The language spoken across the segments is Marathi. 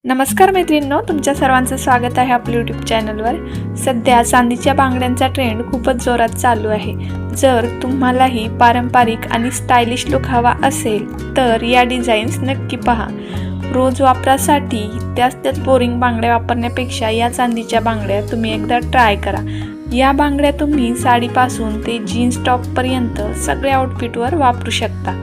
नमस्कार मैत्रिणींनो, तुमच्या सर्वांचं स्वागत आहे आपल्या यूट्यूब चॅनलवर। सध्या चांदीच्या बांगड्यांचा ट्रेंड खूपच जोरात चालू आहे। जर तुम्हालाही पारंपरिक आणि स्टायलिश लुक हवा असेल तर या डिझाईन्स नक्की पहा। रोज वापरासाठी त्याच बोरिंग बांगड्या वापरण्यापेक्षा या चांदीच्या बांगड्या तुम्ही एकदा ट्राय करा। या बांगड्या तुम्ही साडीपासून ते जीन्स टॉपपर्यंत सगळ्या आउटफिटवर वापरू शकता।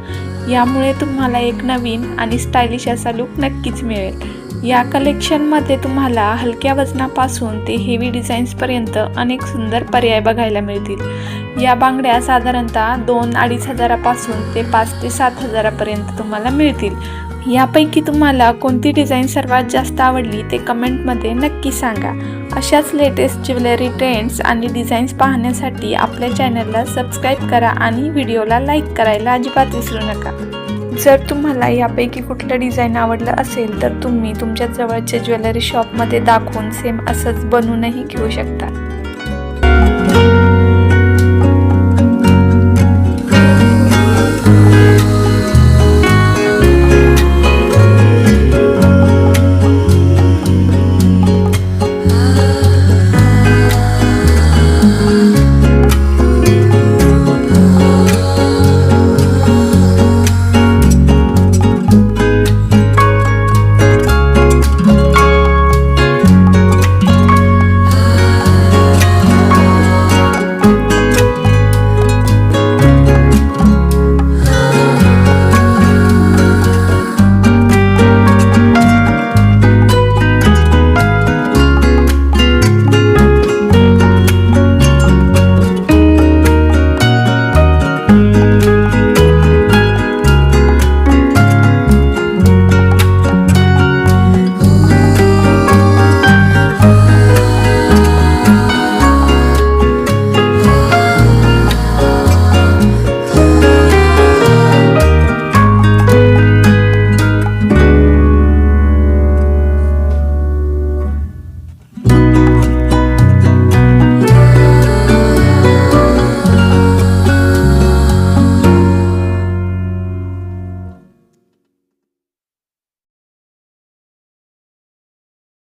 यामुळे तुम्हाला एक नवीन आणि स्टायलिश असा लुक नक्कीच मिळेल। या कलेक्शनमध्ये तुम्हाला हलक्या वजनापासून ते हेवी डिझाईन्सपर्यंत अनेक सुंदर पर्याय बघायला मिळतील। या बांगड्या साधारणतः 2-2.5 हजारापासून ते 5 ते 7 हजारापर्यंत तुम्हाला मिळतील। यापैकी तुम्हाला कोणती डिझाईन सर्वात जास्त आवडली ते कमेंटमध्ये नक्की सांगा। अशाच लेटेस्ट ज्वेलरी ट्रेंड्स आणि डिझाईन्स पाहण्यासाठी आपल्या चॅनलला सबस्क्राईब करा आणि व्हिडिओला लाईक करायला अजिबात विसरू नका। जर तुम्हाला यापैकी कुठलं डिझाईन आवडलं असेल तर तुम्ही तुमच्या जवळच्या ज्वेलरी शॉपमध्ये दाखवून सेम असंच बनवूनही घेऊ शकता।